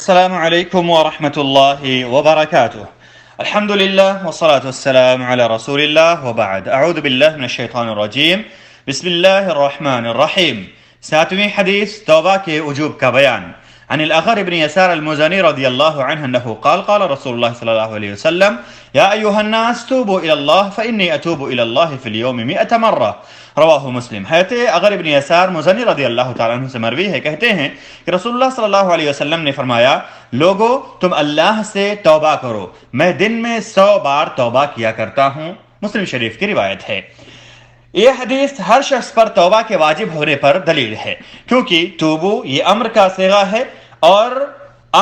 السلام عليكم ورحمة الله وبركاته. الحمد لله والصلاة والسلام على رسول الله وبعد. أعوذ بالله من الشيطان الرجيم. بسم الله الرحمن الرحيم. ساتویں حدیث توبہ کے وجوب کا بیان. عن الأغر بن يسار المزني رضي الله عنه أنه قال قال رسول الله صلى الله عليه وسلم يا أيها الناس توبوا إلى الله فإني أتوب إلى الله في اليوم 100 مرة. رواہ مسلم. حضرت اغر ابن یسار مزنی رضی اللہ تعالیٰ عنہ سے مروی ہے، کہتے ہیں کہ رسول اللہ صلی اللہ علیہ وسلم نے فرمایا، لوگو تم اللہ سے توبہ کرو، میں دن میں 100 بار توبہ کیا کرتا ہوں. مسلم شریف کی روایت ہے. یہ حدیث ہر شخص پر توبہ کے واجب ہونے پر دلیل ہے، کیونکہ توبو یہ امر کا صیغہ ہے اور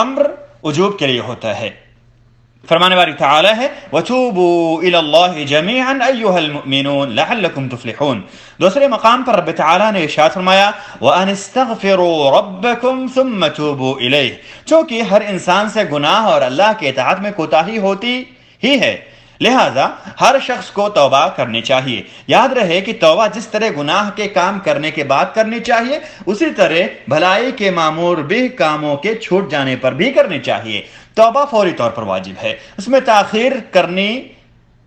امر وجوب کے لیے ہوتا ہے. فرمانے والی تعالی ہے وَتُوبُوا إِلَى اللَّهِ جَمِيعًا أَيُّهَا الْمُؤْمِنُونَ لَعَلَّكُمْ تُفْلِحُونَ. دوسرے مقام پر رب تعالی نے ارشاد فرمایا وَأَنِ اسْتَغْفِرُوا رَبَّكُمْ ثُمَّ تُوبُوا إِلَيْهِ. چونکہ ہر انسان سے گناہ اور اللہ کے اطاعت میں کوتاہی ہوتی ہی ہے، لہذا ہر شخص کو توبہ کرنی چاہیے. یاد رہے کہ توبہ جس طرح گناہ کے کام کرنے کے بعد کرنی چاہیے، اسی طرح بھلائی کے معمور بھی کاموں کے چھوٹ جانے پر بھی کرنی چاہیے. توبہ فوری طور پر واجب ہے، اس میں تاخیر کرنی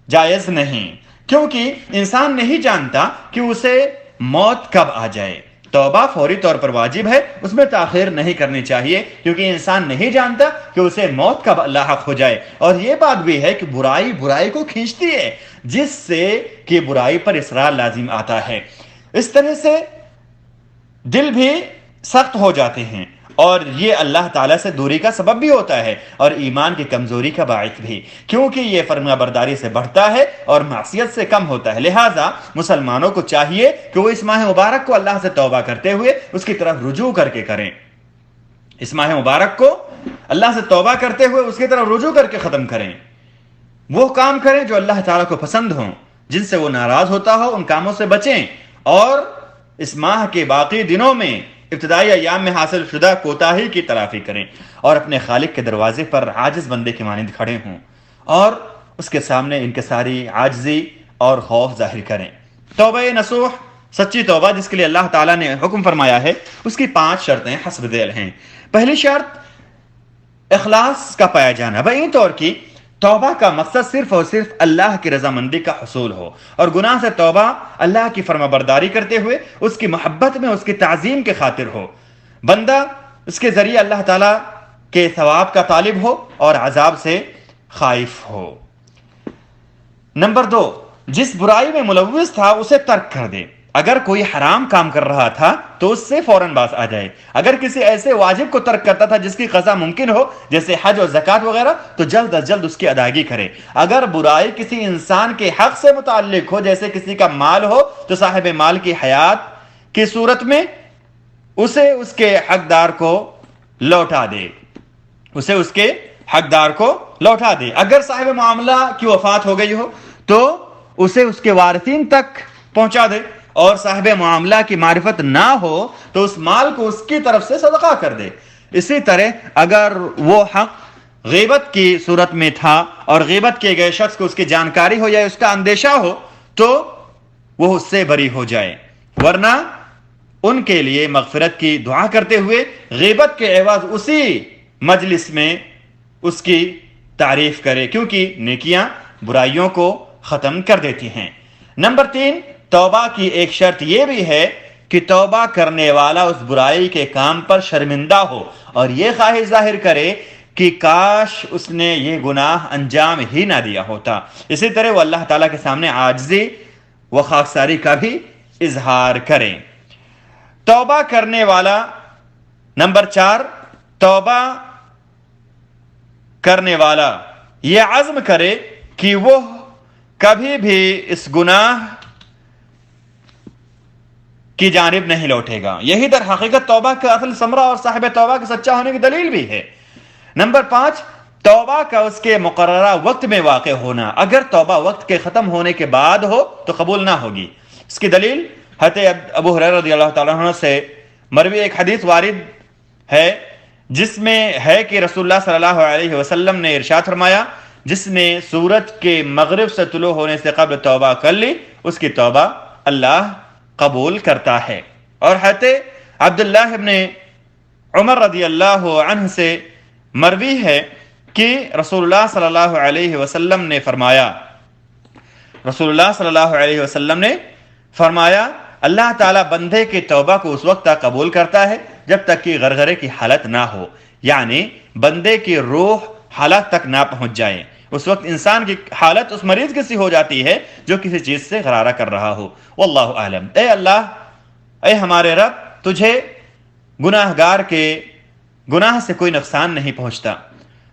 جائز نہیں، کیونکہ انسان نہیں جانتا کہ اسے موت کب آ جائے. توبہ فوری طور پر واجب ہے، اس میں تاخیر نہیں کرنی چاہیے، کیونکہ انسان نہیں جانتا کہ اسے موت کب لاحق ہو جائے. اور یہ بات بھی ہے کہ برائی کو کھینچتی ہے، جس سے کہ برائی پر اصرار لازم آتا ہے. اس طرح سے دل بھی سخت ہو جاتے ہیں، اور یہ اللہ تعالیٰ سے دوری کا سبب بھی ہوتا ہے اور ایمان کی کمزوری کا باعث بھی، کیونکہ یہ فرما برداری سے بڑھتا ہے اور معصیت سے کم ہوتا ہے. لہٰذا مسلمانوں کو چاہیے کہ وہ اس ماہ مبارک کو اللہ سے توبہ کرتے ہوئے اس کی طرف رجوع کر کے کریں. اس ماہ مبارک کو اللہ سے توبہ کرتے ہوئے اس کی طرف رجوع کر کے ختم کریں. وہ کام کریں جو اللہ تعالیٰ کو پسند ہوں، جن سے وہ ناراض ہوتا ہو ان کاموں سے بچیں، اور اس ماہ کے باقی دنوں میں ابتدائی ایام میں حاصل شدہ کوتاہی کی تلافی کریں اور اپنے خالق کے دروازے پر عاجز بندے کے مانند کھڑے ہوں اور اس کے سامنے انکساری، عاجزی اور خوف ظاہر کریں. توبہ نصوح، سچی توبہ جس کے لیے اللہ تعالیٰ نے حکم فرمایا ہے، اس کی 5 شرطیں حسب ذیل ہیں. پہلی شرط اخلاص کا پایا جانا، بہین طور کی توبہ کا مقصد صرف اور صرف اللہ کی رضامندی کا حصول ہو، اور گناہ سے توبہ اللہ کی فرما برداری کرتے ہوئے اس کی محبت میں اس کی تعظیم کے خاطر ہو. بندہ اس کے ذریعے اللہ تعالیٰ کے ثواب کا طالب ہو اور عذاب سے خائف ہو. نمبر 2، جس برائی میں ملوث تھا اسے ترک کر دے. اگر کوئی حرام کام کر رہا تھا تو اس سے فوراً باز آ جائے. اگر کسی ایسے واجب کو ترک کرتا تھا جس کی قضا ممکن ہو، جیسے حج اور زکوٰۃ وغیرہ، تو جلد از جلد اس کی ادائیگی کرے. اگر برائی کسی انسان کے حق سے متعلق ہو، جیسے کسی کا مال ہو، تو صاحب مال کی حیات کی صورت میں اسے اس کے حقدار کو لوٹا دے. اگر صاحب معاملہ کی وفات ہو گئی ہو تو اسے اس کے وارثین تک پہنچا دے، اور صاحب معاملہ کی معرفت نہ ہو تو اس مال کو اس کی طرف سے صدقہ کر دے. اسی طرح اگر وہ حق غیبت کی صورت میں تھا اور غیبت کیے گئے شخص کو اس کی جانکاری ہو یا اس کا اندیشہ ہو تو وہ اس سے بری ہو جائے، ورنہ ان کے لیے مغفرت کی دعا کرتے ہوئے غیبت کے عوض اسی مجلس میں اس کی تعریف کرے، کیونکہ نیکیاں برائیوں کو ختم کر دیتی ہیں. نمبر 3، توبہ کی ایک شرط یہ بھی ہے کہ توبہ کرنے والا اس برائی کے کام پر شرمندہ ہو اور یہ خواہش ظاہر کرے کہ کاش اس نے یہ گناہ انجام ہی نہ دیا ہوتا. اسی طرح وہ اللہ تعالیٰ کے سامنے عاجزی و خاکساری کا بھی اظہار کرے. توبہ کرنے والا، نمبر 4، توبہ کرنے والا یہ عزم کرے کہ وہ کبھی بھی اس گناہ کی جانب نہیں لوٹے گا. یہی در حقیقت توبہ کا اصل ثمرہ اور صاحب توبہ کے سچا ہونے کی دلیل بھی ہے. نمبر 5، توبہ کا اس کے مقررہ وقت میں واقع ہونا. اگر توبہ وقت کے ختم ہونے کے بعد ہو تو قبول نہ ہوگی. اس کی دلیل حضرت ابو ہریرہ رضی اللہ تعالیٰ عنہ سے مروی ایک حدیث وارد ہے، جس میں ہے کہ رسول اللہ صلی اللہ علیہ وسلم نے ارشاد فرمایا جس نے سورج کے مغرب سے طلوع ہونے سے قبل توبہ کر لی اس کی توبہ اللہ قبول کرتا ہے. اور حضرت عبداللہ ابن عمر رضی اللہ عنہ سے مروی ہے کہ رسول اللہ صلی اللہ علیہ وسلم نے فرمایا اللہ تعالیٰ بندے کی توبہ کو اس وقت تک قبول کرتا ہے جب تک کہ غرغرے کی حالت نہ ہو، یعنی بندے کی روح حالت تک نہ پہنچ جائے۔ اس وقت انسان کی حالت اس مریض کی سی ہو جاتی ہے جو کسی چیز سے غرارہ کر رہا ہو۔ واللہ اعلم۔ اے اللہ، اے ہمارے رب، تجھے گناہ گار کے گناہ سے کوئی نقصان نہیں پہنچتا،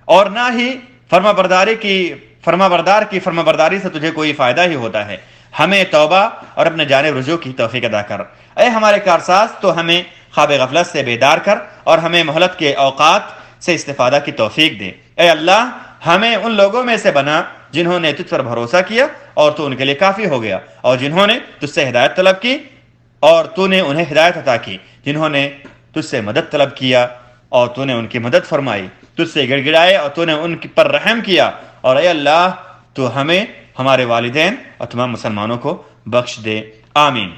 اور نہ ہی فرما بردار کی فرما برداری سے تجھے کوئی فائدہ ہی ہوتا ہے۔ ہمیں توبہ اور اپنے جانب رجوع کی توفیق عطا کر۔ اے ہمارے کارساز، تو ہمیں خواب غفلت سے بیدار کر اور ہمیں مہلت کے اوقات سے استفادہ کی توفیق دے۔ اے اللہ، ہمیں ان لوگوں میں سے بنا جنہوں نے تجھ پر بھروسہ کیا اور تو ان کے لیے کافی ہو گیا، اور جنہوں نے تجھ سے ہدایت طلب کی اور تو نے انہیں ہدایت عطا کی، جنہوں نے تجھ سے مدد طلب کیا اور تو نے ان کی مدد فرمائی، تجھ سے گڑ گڑائے اور تو نے ان پر رحم کیا، اور اے اللہ، تو ہمیں، ہمارے والدین اور تمام مسلمانوں کو بخش دے، آمین۔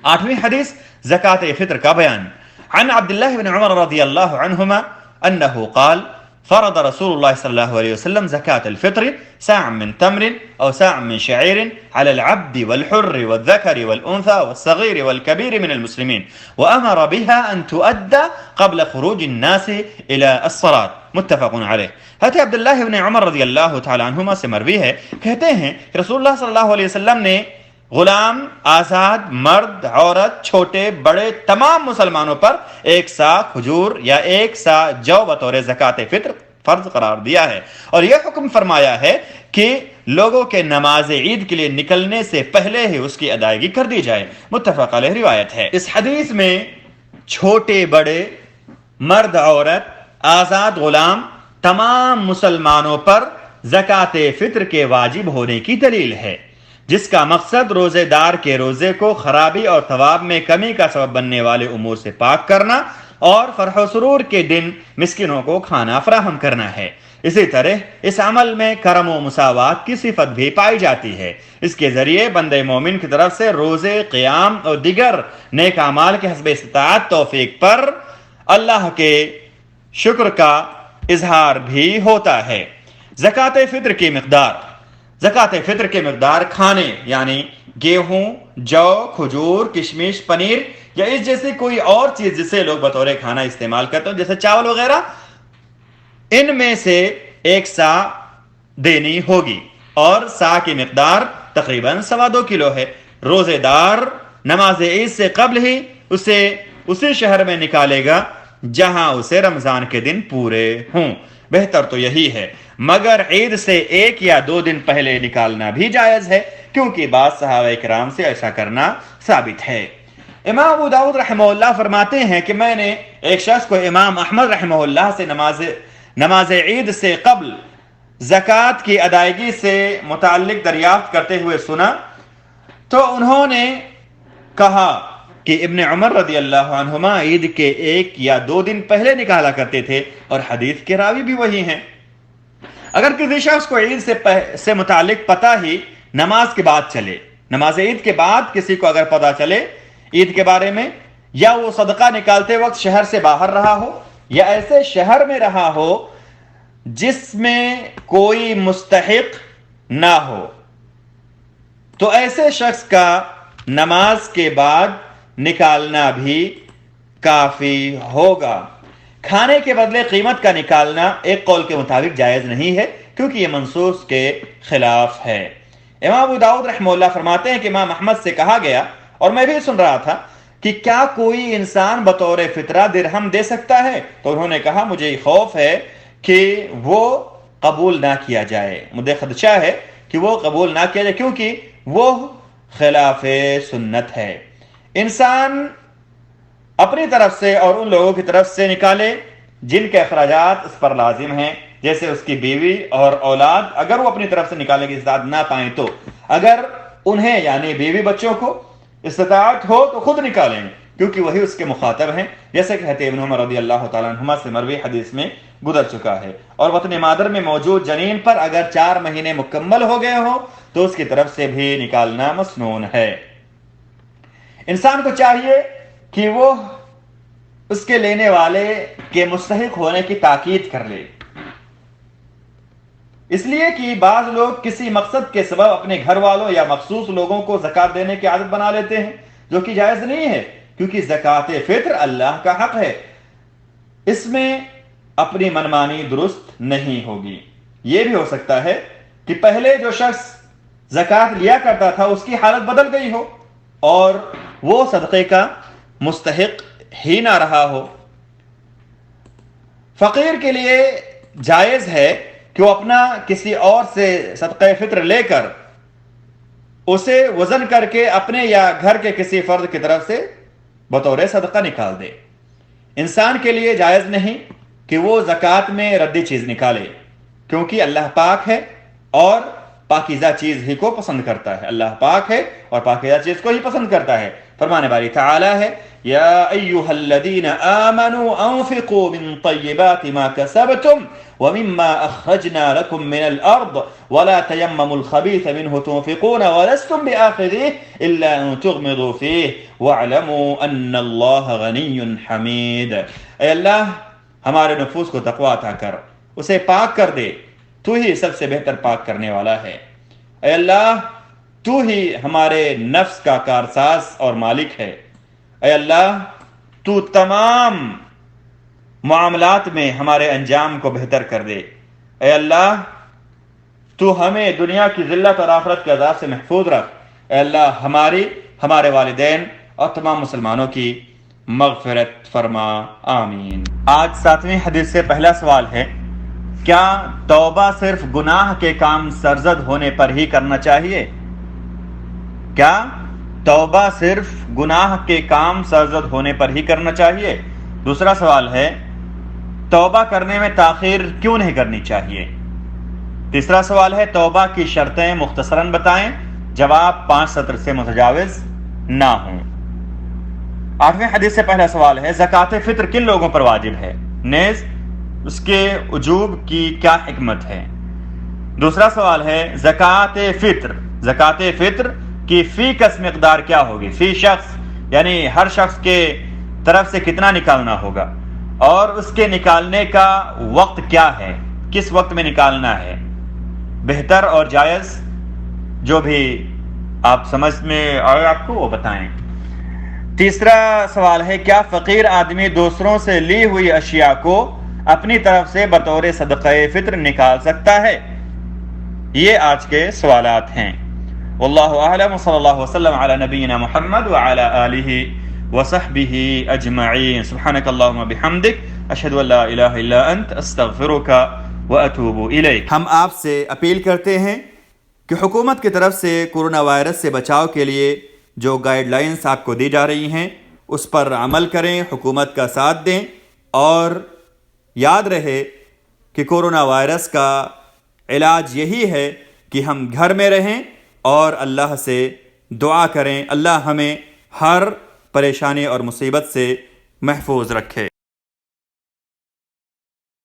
8ویں حدیث زکوٰۃ فطر کا بیان۔ عن عبداللہ بن عمر رضی اللہ عنہما انہ قال فرض رسول الله صلى الله عليه وسلم زكاة الفطر ساعا من تمر أو ساعا من شعير على العبد والحر والذكر والأنثى والصغير والكبير من المسلمين، وأمر بها أن تؤدى قبل خروج الناس إلى الصلاة، متفق عليه۔ حضرت عبداللہ بن عمر رضی اللہ تعالی عنہما سے مروی ہے، کہتے ہیں کہ رسول اللہ صلی اللہ علیہ وسلم نے غلام، آزاد، مرد، عورت، چھوٹے بڑے تمام مسلمانوں پر 1 سا کھجور یا 1 سا جو بطور زکوٰۃ فطر فرض قرار دیا ہے، اور یہ حکم فرمایا ہے کہ لوگوں کے نماز عید کے لیے نکلنے سے پہلے ہی اس کی ادائیگی کر دی جائے، متفق علیہ روایت ہے۔ اس حدیث میں چھوٹے بڑے، مرد عورت، آزاد غلام، تمام مسلمانوں پر زکوٰۃ فطر کے واجب ہونے کی دلیل ہے، جس کا مقصد روزے دار کے روزے کو خرابی اور ثواب میں کمی کا سبب بننے والے امور سے پاک کرنا اور فرح و سرور کے دن مسکینوں کو کھانا فراہم کرنا ہے۔ اسی طرح اس عمل میں کرم و مساوات کی صفت بھی پائی جاتی ہے۔ اس کے ذریعے بندے مومن کی طرف سے روزے، قیام اور دیگر نیک اعمال کے حسب استطاعت توفیق پر اللہ کے شکر کا اظہار بھی ہوتا ہے۔ زکوٰۃ فطر کی مقدار۔ زکوٰۃ فطر کے مقدار کھانے یعنی گیہوں، جو، کھجور، کشمش، پنیر یا اس جیسی کوئی اور چیز جسے لوگ بطور کھانا استعمال کرتے ہیں جیسے چاول وغیرہ، ان میں سے 1 سا دینی ہوگی، اور سا کی مقدار تقریباً 2.25 کلو ہے۔ روزے دار نماز عید سے قبل ہی اسے اسی شہر میں نکالے گا جہاں اسے رمضان کے دن پورے ہوں، بہتر تو یہی ہے، مگر عید سے 1 یا 2 دن پہلے نکالنا بھی جائز ہے، کیونکہ بعض صحابہ کرام سے ایسا کرنا ثابت ہے۔ امام ابو داؤد رحمہ اللہ فرماتے ہیں کہ میں نے ایک شخص کو امام احمد رحمہ اللہ سے نماز عید سے قبل زکوٰۃ کی ادائیگی سے متعلق دریافت کرتے ہوئے سنا، تو انہوں نے کہا کہ ابن عمر رضی اللہ عنہما عید کے 1 یا 2 دن پہلے نکالا کرتے تھے، اور حدیث کے راوی بھی وہی ہیں۔ اگر کسی شخص کو عید سے متعلق پتہ ہی نماز کے بعد چلے، نماز عید کے بعد کسی کو اگر پتہ چلے عید کے بارے میں، یا وہ صدقہ نکالتے وقت شہر سے باہر رہا ہو یا ایسے شہر میں رہا ہو جس میں کوئی مستحق نہ ہو، تو ایسے شخص کا نماز کے بعد نکالنا بھی کافی ہوگا۔ کھانے کے بدلے قیمت کا نکالنا ایک قول کے مطابق جائز نہیں ہے، کیونکہ یہ منصوص کے خلاف ہے۔ امام ابو داؤد رحمہ اللہ فرماتے ہیں کہ امام احمد سے کہا گیا، اور میں بھی سن رہا تھا، کہ کیا کوئی انسان بطور فطرہ درہم دے سکتا ہے؟ تو انہوں نے کہا مجھے خوف ہے کہ وہ قبول نہ کیا جائے، مجھے خدشہ ہے کہ وہ قبول نہ کیا جائے، کیونکہ وہ خلاف سنت ہے۔ انسان اپنی طرف سے اور ان لوگوں کی طرف سے نکالے جن کے اخراجات اس پر لازم ہیں، جیسے اس کی بیوی اور اولاد، اگر وہ اپنی طرف سے نکالنے کی استطاعت نہ پائیں تو، اگر انہیں یعنی بیوی بچوں کو استطاعت ہو تو خود نکالیں، کیونکہ وہی اس کے مخاطب ہیں، جیسے کہ حضرت ابن عمر رضی اللہ تعالیٰ عنہما سے مروی حدیث میں گزر چکا ہے۔ اور وطن مادر میں موجود جنین پر اگر 4 مہینے مکمل ہو گئے ہوں تو اس کی طرف سے بھی نکالنا مسنون ہے۔ انسان کو چاہیے کہ وہ اس کے لینے والے کے مستحق ہونے کی تاکید کر لے، اس لیے کہ بعض لوگ کسی مقصد کے سبب اپنے گھر والوں یا مخصوص لوگوں کو زکوٰۃ دینے کی عادت بنا لیتے ہیں، جو کہ جائز نہیں ہے، کیونکہ زکوٰۃ فطر اللہ کا حق ہے، اس میں اپنی منمانی درست نہیں ہوگی۔ یہ بھی ہو سکتا ہے کہ پہلے جو شخص زکوٰۃ لیا کرتا تھا اس کی حالت بدل گئی ہو اور وہ صدقے کا مستحق ہی نہ رہا ہو۔ فقیر کے لیے جائز ہے کہ وہ اپنا کسی اور سے صدقہ فطر لے کر اسے وزن کر کے اپنے یا گھر کے کسی فرد کی طرف سے بطور صدقہ نکال دے۔ انسان کے لیے جائز نہیں کہ وہ زکوٰۃ میں ردی چیز نکالے، کیونکہ اللہ پاک ہے اور پاکیزہ چیز ہی کو پسند کرتا ہے، اللہ پاک ہے اور پاکیزہ چیز کو ہی پسند کرتا ہے۔ فرمانے باری تعالی ہے، یا ایھا الذین آمنوا انفقوا من طیبات ما کسبتم ومما اخرجنا لكم من الارض ولا تیمموا الخبیث منه تنفقون ولستم بآخذیہ الا ان تغمضوا فیہ واعلموا ان اللہ غنی حمید۔ اے اللہ ہمارے نفوس کو تقوی عطا کر، اسے پاک کر دے، تو ہی سب سے بہتر پاک کرنے والا ہے۔ اے اللہ تو ہی ہمارے نفس کا کارساز اور مالک ہے۔ اے اللہ تو تمام معاملات میں ہمارے انجام کو بہتر کر دے۔ اے اللہ تو ہمیں دنیا کی ذلت اور آخرت کے عذاب سے محفوظ رکھ۔ اے اللہ ہمارے والدین اور تمام مسلمانوں کی مغفرت فرما، آمین۔ آج 7ویں حدیث سے پہلا سوال ہے، کیا توبہ صرف گناہ کے کام سرزد ہونے پر ہی کرنا چاہیے؟ کیا توبہ صرف گناہ کے کام سرزد ہونے پر ہی کرنا چاہیے؟ دوسرا سوال ہے، توبہ کرنے میں تاخیر کیوں نہیں کرنی چاہیے؟ تیسرا سوال ہے، توبہ کی شرطیں مختصراً بتائیں، جواب 5 سطر سے متجاوز نہ ہوں۔ 8ویں حدیث سے پہلا سوال ہے، زکوٰۃ فطر کن لوگوں پر واجب ہے؟ نیز اس کے وجوب کی کیا حکمت ہے؟ دوسرا سوال ہے، زکوٰۃ فطر کی فی کس مقدار کیا ہوگی؟ فی شخص یعنی ہر شخص کے طرف سے کتنا نکالنا ہوگا، اور اس کے نکالنے کا وقت کیا ہے، کس وقت میں نکالنا ہے؟ بہتر اور جائز جو بھی آپ سمجھ میں آئے آپ کو وہ بتائیں۔ تیسرا سوال ہے، کیا فقیر آدمی دوسروں سے لی ہوئی اشیاء کو اپنی طرف سے بطور صدقہ فطر نکال سکتا ہے؟ یہ آج کے سوالات ہیں۔ واللہ اعلم، صلی اللہ وسلم علی نبینا محمد وعلی آلہ وصحبہ اجمعین۔ سبحانک اللہم بحمدک، اشہد ان لا الہ الا انت، استغفرک واتوب الیک۔ ہم آپ سے اپیل کرتے ہیں کہ حکومت کی طرف سے کورونا وائرس سے بچاؤ کے لیے جو گائیڈ لائنز آپ کو دی جا رہی ہیں اس پر عمل کریں، حکومت کا ساتھ دیں، اور یاد رہے کہ کورونا وائرس کا علاج یہی ہے کہ ہم گھر میں رہیں اور اللہ سے دعا کریں، اللہ ہمیں ہر پریشانی اور مصیبت سے محفوظ رکھے۔